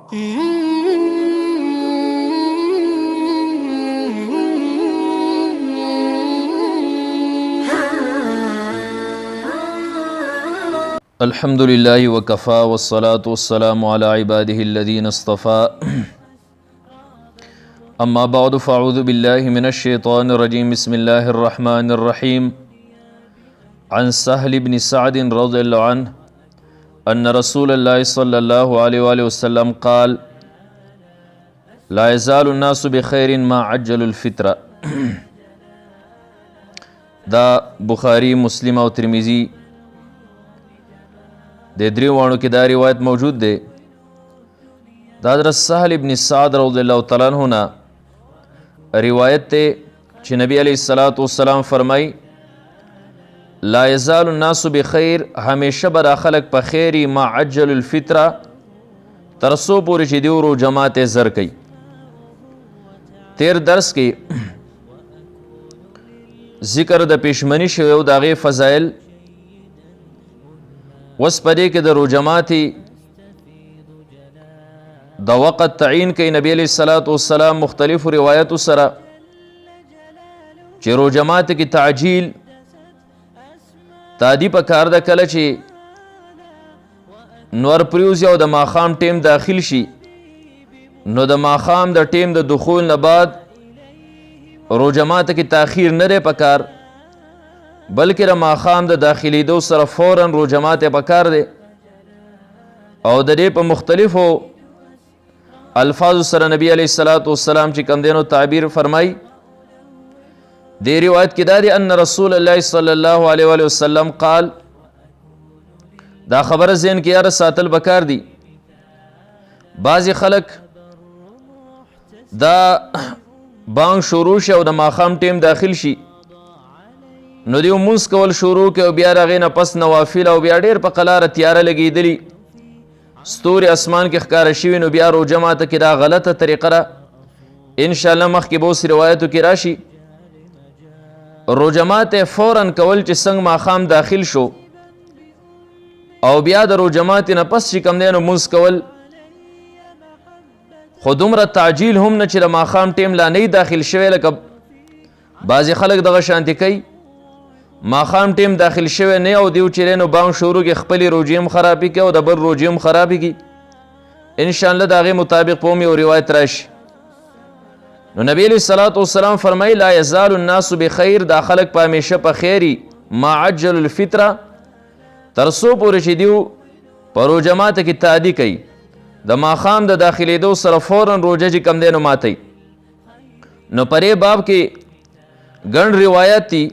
الحمد لله وكفى والصلاة والسلام على عباده الذين اصطفى أما بعد فأعوذ بالله من الشيطان الرجيم بسم الله الرحمن الرحيم عن سهل بن سعد رضي الله عنه أن رسول الله صلى الله عليه وآله وسلم قال لا يزال الناس بخير ما عجل الفطر. دا بخاری مسلم او ترمذی د دریو وانو کې دا روایت موجود دی. دا حضرت سهل ابن سعد رضی الله تعالی عنہ نا روایت ته چې نبی علیہ الصلوۃ والسلام فرمای لا یزال الناس بخیر، همیشه به خلق په خیری ما عجل الفطر، ترسو پورې چې دیو رو جماعت زر کوي. تیر درس کې ذکر د پېشمنی شوی او د هغې فضایل، وس پدې کې د روجماتي د وقت تعین کوي نبی علیہ الصلوۃ والسلام مختلف روایتو سره چې روجمات کې تعجیل تادی په کار د کله چې نور پریوزي او د ماخام ټیم داخل شي نو د ماخام د ټیم د دخول نه بعد روجمات کې تاخیر نه دی پکار، بلکې د ماخام د داخلیدو سره فوراً روجمات پکار دی. او د دې په مختلفو الفاظو سره نبی علیہ الصلوۃ والسلام چې کوم دینو تعبیر فرمای. دې روایت کې دا دی ان رسول الله صلی الله علیه و وسلم قال، دا خبره ذهن کې یاره ساتل بکار دی. بعضې خلک دا بانګ شروع شي او د ماخام ټیم داخل شي نو دیو مونځ کول شروع کوي او بیا د هغې نه پس نوافل او بیا ډېر په قلاره تیاره لګېدلي ستوري اسمان کې ښکاره شوي نو بیا روژه ماته کې دا غلطه طریقه ده. انشاءالله مخکې به اوس روایتو کې راشي. روژه ماته فوراً کول چې څنګه ماښام داخل شو او بیا د روژه ماتې نه پس چې کوم دی نو مونځ کول، خو دومره تعجیل هم نه چې د ماښام ټیم لا نه داخل شوی، لکه بعضې خلک دغه شانتې کوي ماخام ټیم داخل شوی نه او دیو چې نو بانګ شروع کې خپلې روجې هم خرابې کوي او د بل روجې هم خرابې کوي. انشاءالله د هغې مطابق په هم یو روایت راشي. نو نبی علیہ الصلوۃ والسلام فرمایي لا یزال الناس بخیر، دا خلک په همیشه په خیري ما عجل الفطره، ترڅو پورې چې دیو په روژه ماته کې تعدي کوي، د ماښام د داخلېدو سره فوراً روژه چې کم دی نو ماتوي. نو په دې باب کې ګڼ روایت دي.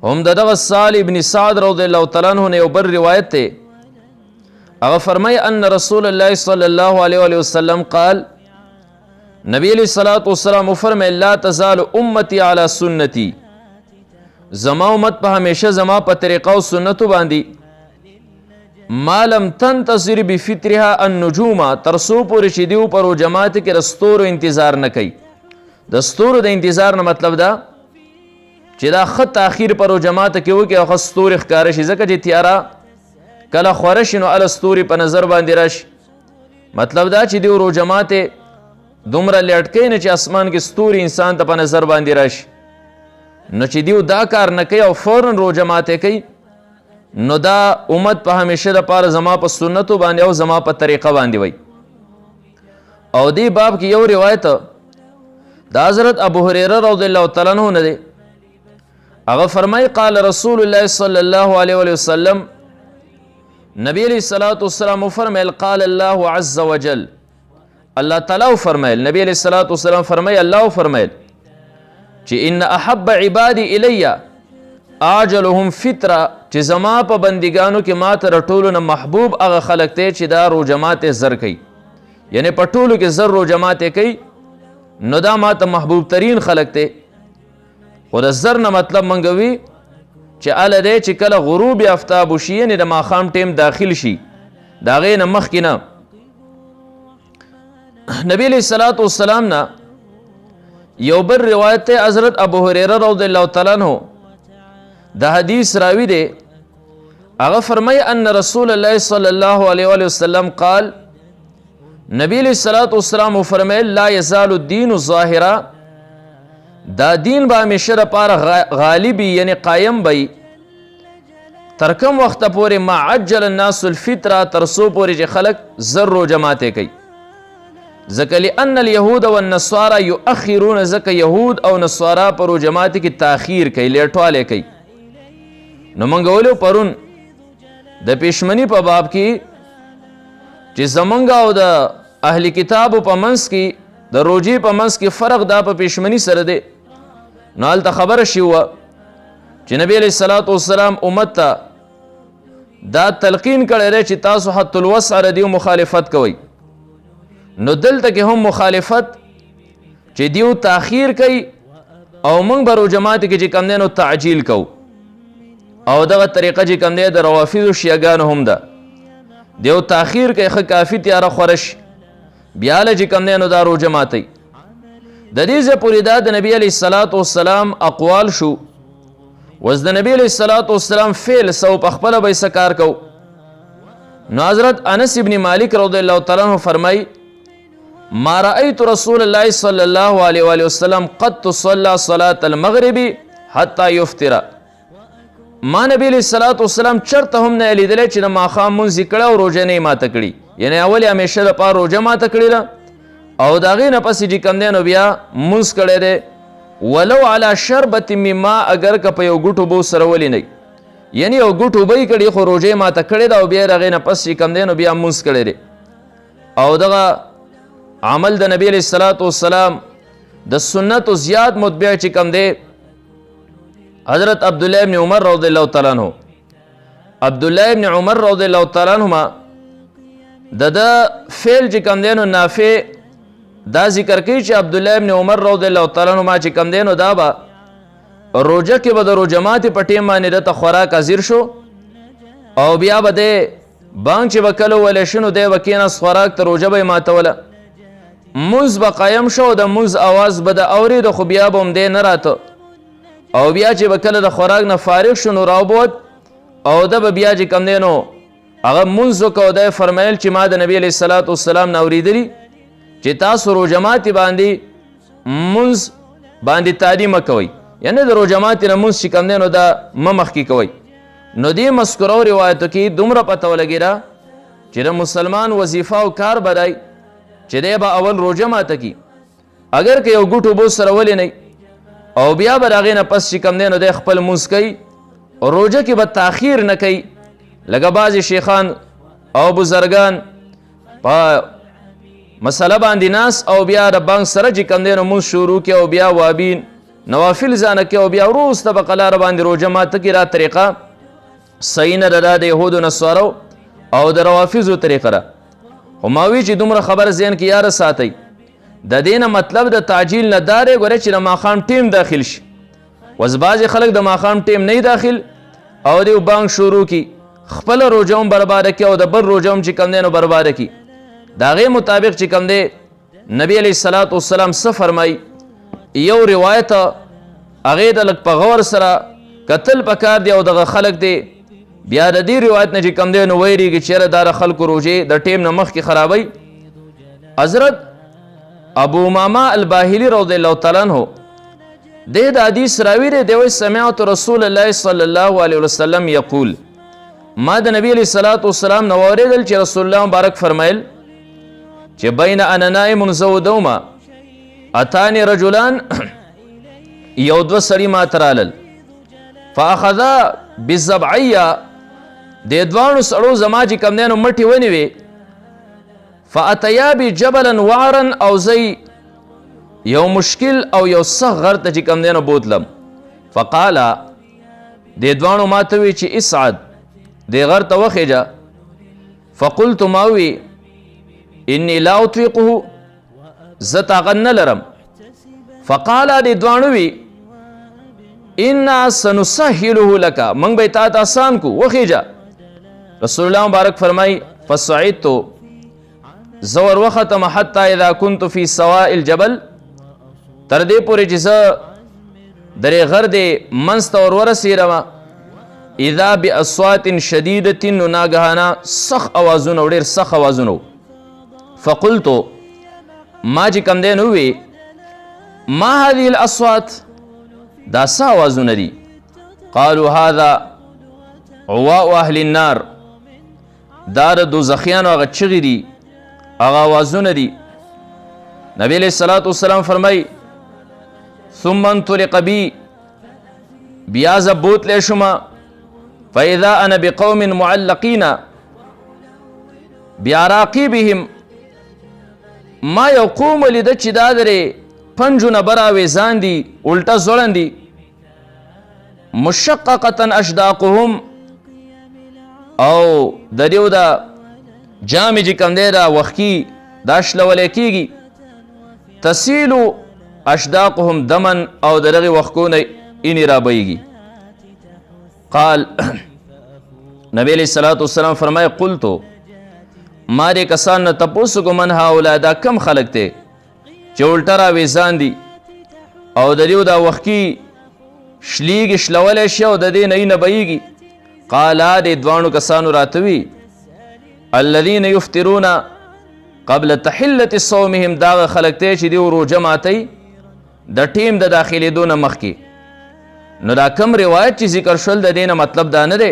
هم دغه سهل ابن سعد رضی الله تعالی عنہ نه یو بل روایت دی. هغه فرمایي ان رسول الله صلی الله علیه و وسلم قال، نبی علیہ الصلوۃ والسلام فرمایي لا تزال امتی علی سنتی، زما امت په همیشه زما په طریقه او سنتو باندې ما لم تنتظر بفطرها النجوم، ترڅو پورې چې دیو په روجمات کې د ستورو انتظار نه کوي. د ستورو د انتظار نه مطلب دا چې دا ښه تاخیر په روجمات کې وکړي او ښه ستوري ښکاره شي، ځکه چې تیاره کله خوره شي نو هله ستوري په نظر باندې راشي. مطلب دا چې دیو روجمات دومره لیټ کوي نه چې اسمان کې ستوري انسان ته په نظر باندې راشي. نو چې دیو دا کار نه کوي او فوراً روجمات کوي نو دا امت په همیشه دپاره زما په سنتو باندې او زما په طریقه باندې وي. او دې باب کې یو روایت د حضرت ابو هریره رضی الله تعالی عنہ نه دی. هغه فرمایي قال رسول الله صلی الله علیه وسلم، نبی علیہ الصلوۃ والسلام فرمایل قال الله عز وجل، الله تعالی فرمایل، نبی علیہ الصلوۃ والسلام فرمایي الله فرمایل چې ان احب عبادی الی اعجلهم فطره، چې زما په بندګانو کې ما ته ټولو نه محبوب هغه خلک دی چې دا روژه ماتې زر کوي، یعنی په ټولو کې زر روژه ماتې کوي نو دا ما ته محبوب ترین خلک دی. خو د زر نه مطلب منګه وي چې اله دی چې کله غروب آفتاب وشي، یعنې د ماښام ټیم داخل شي، د هغې نه مخکې نه نبی علیہ الصلوۃ والسلام نه یو بل روایت ته حضرت ابو هریره رضی الله تعالی عنہ د حدیث راوی دی. هغه فرمایي ان رسول الله صلی الله علیه وسلم قال، نبی علیہ الصلوۃ والسلام فرمایل لا یزال الدین ظاهرا، دا دین به همیشه لپاره غالبی یعنی قایم بی تر کوم وخت پورې ما عجل الناس الفطره، تر څو پورې چې خلک زر روژه ماتې کوي. ځکه لأن اليهود والنصارى يؤخرون، ځکه یهود او نصارا په روژه ماتې کې تاخیر کوي، لیټوالی کوي. نو موږ ولو پرون د پیشمنی په باب کې چې زمونږ او د اهل کتابو په منځ کې د روژې په منځ کې فرق دا په پیشمنی سره دی. نو هلته خبره شوې وه چې نبی علیه الصلاة والسلام امت ته دا تلقین کړی دی چې تاسو حتی الوسع د دیو مخالفت کوئ. نو دلته کې هم مخالفت چې دیو تاخیر کوي او موږ به روژه ماتې کې چې کوم دی نو تعجیل کوو. او دغه طریقه چې کوم دی د روافضو شیعګانو هم ده، دیو تاخیر کوي ښه کافي تیاره خوره شي، بیا له چې کوم دی نو دا روژه ماتوي. د دې ځای پورې دا د نبي علیه الصلاة والسلام اقوال شو، وز د نبی علیه الصلاة والسلام فعل سو په خپله به یې څه کار کو. نو حضرت انس ابن مالک رضی الله تعالی عنہ فرمای ما رأيت رسول الله صلی الله علیه وآله وسلم قد صلى صلاة المغرب حتى يفطر. ما نبی علیه الصلاة والسلام چرته هم نه لیدلی چې د ماښام مونځ یې کړی او روژه نه یې ماته کړي، یعنی اول یې همیشه دپاره روژه ماته کړې ده او د هغې نه پسې چې کوم دی نو بیا مونځ کړی دی، ولو علی شربت من ماء، اگر که په یو ګوټ اوبو سره ولې نه، یعنی یو ګوټ اوبه یې کړي خو روژه یې ماته کړې ده او بیا یې د هغې نه پس چې کوم دی نو بیا مونځ کړی دی. او دغه عمل د نبی علیه الصلاة والسلام د سنتو زیات متبع چې کوم دی حضرت عبدالله ابن عمر رضی الله تعالی عنہ، عبدالله ابن عمر رضی الله تعالی عنہما د فعل چې کوم دی نو نافع دا ذکر کوي چې عبدالله ابن عمر رضی الله تعالی عنہما چې کوم دی نو دا به روژه کې به د روژه ماتې په ټیم باندې دته خوراک حاضر شو او بیا به دی بانګ چې به کله ولی شو نو دی به کېناست خوراک ته روژه به یې ماتوله. مونځ به قایم شو، د مونځ اواز به د اورېده خو بیا به هم دی نه راته او بیا چې به کله د خوراک نه فارغ شو نو راوبوت او ده به بیا چې کوم دی نو هغه مونځ وکړه او دی فرمیل چې ما د نبي علیه الصلاة والسلام نه اورېدلي چې تاسو روژه ماتې باندې مونځ باندې تعدي مه کوئ، یعنې د روژه ماتې نه مونځ چې کوم دی نو دا مه مخکې کوئ. نو دې مذکورو روایتو کې دومره پته ولګېده چې د مسلمان وظیفه او کار به دی چې دی به اول روژه ماته کي، اگر که یو ګوټ اوبو سره ولې نه او بیا به د هغې نه پس چې کوم دی نو دی خپل مونځ کوي، روژه کې به تاخیر نه کوي. لکه بعضې شیخان او بزرګان په مسله باندې ناس او بیا د بانک سره چې کوم دی نو مونځ شروع کړي او بیا وابین نوافل ځانه کوي او بیا وروسته په قلاره باندې روژه ماته کړي. دا طریقه صحیح نه ده، دا د یهودو نصارو او د روافضو طریقه ده. خو ما وی چې دومره خبر ذهن کې یاره ساتئ، د دې نه مطلب د تعجیل نه دا دی ګورئ چې د ماښام ټیم داخل شي. وز بعضې خلک د ماښام ټیم نه داخل او دی بانک شروع کړي، خپله روژه هم برباده کړي او د بل روژه هم چې کوم دی نو برباده کړي. د هغې مطابق چې کوم دی نبی علیه الصلاة والسلام څه فرمایي، یو روایت هغې د لږ په غور سره کتل پکار دی او دغه خلک دی بیا د دې روایت نه چې کوم دی نو ویریږي چې یاره دا د خلکو روژې د ټیم نه مخکې خرابوي. حضرت ابو امامه الباهلي رضی الله تعالی عنہ دی د حدیث راوي دی، دی وایي سمعت رسول الله صلی الله علیه وسلم یقول، ما د نبی علیه الصلاة والسلام نه واورېدل چې رسول الله مبارک فرمایل چې بین انا نائم زه ودومه اتانی رجلان، یو دوه سړي ما ته رالل، فاخذا بالزبعیه، د دواړو سړو زما چې کوم دی نو مټې ونیوې، فاتیا بجبلا وعرا، او زی یو مشکل او یو سخت غر ته چې کوم دی نو بوتلم، فقالا د دواړو ما ته وی چې اسعد د غر ته وخېجه، فقلت ما وی انی لا اطیقه، زه طاقت نه لرم، فقالا د دواړو وی انا سنسهله لك، من به تا ته آسان کو وخېجه. رسول الله مبارک فرمای فصعدت، زه ور وختم حتی اذا كنت في سواء الجبل، تر دې پورې چې زه درې غر دې منځ ته ور ورسېدم، اذا باصوات شدیدة، نو ناګهانه سخت اوازونه، ډېر سخت اوازونه، فقلتو ما چې کم دی نو وی ما هذه الاصوات دا څه اوازونه دي قالوا هذا عواء اهل النار دا د دوزخیانو هغه چغې دي هغه اوازونه دي نبی علیہ الصلوۃ والسلام فرمای ثم انطلق بی بیا زه بوتلی شوم فاذا انا بقوم معلقین بعراقیبهم ما یو قوم لیده چې دا درې پنجونه براویزان دي الټه ځوړن دي مشققه اشداقهم او د دیو دا جامې چې کوم دی دا وښکي دا شلولی کېږي تسیلو اشداقهم دمن او د دغې وښکونه اینې رابهیږي قال نبی علیہ الصلوۃ والسلام فرمای قلتو ما دې کسان نه تپوس کو من هؤلاء دا کم خلق دی چې الټه راویزان دي او د دیو دا وښکي شلیږي شلولی شي او د دې نه اینه بهیږي قالا دې دوانو کسانو راته وي الذین یفطرون قبل تحلة صومهم دا خلق دی چې دیو روژه ماتوي د ټیم د داخلېدو نه مخکې نو دا کم روایت چې ذکر شول د دې نه مطلب دا نه دی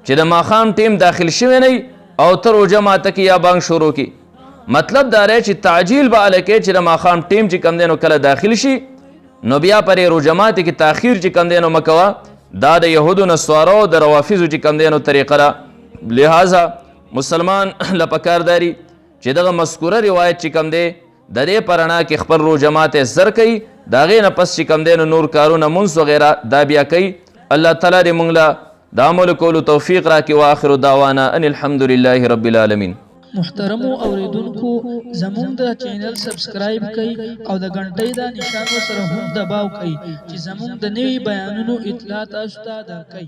چې د ماښام ټیم داخل شوی نه او ته روژه ماته کې یا بانګ شروع کې مطلب دا دی چې تعجیل به هله کوې چې د ماښام ټیم چې کوم دی نو کله داخل شي نو بیا پرې روژه ماتې کې تاخیر چې کوم دی نو مه کوه دا د یهودو نصوارو د روافظو چې کوم دی نو طریقه ده لہذا مسلمان له پکار داري چې دغه مذکوره روایت چې کوم دی د دې په رڼا کې خپل روژه ماتې زر کوي د هغې نه پس چې کوم دی نو نور کارونه مونځ وغیره دا بیا کوي الله تعالی دې موږ له د عملو کولو توفیق راکړي واخر دعوانا ان الحمد لله رب العالمین محترمو اوریدونکو زموږ د چینل سبسکرایب کړئ او د غنټۍ د نشانو سره هم دباو کړئ چې زموږ د نوي بیانونو اطلاع تاسو ته درکړي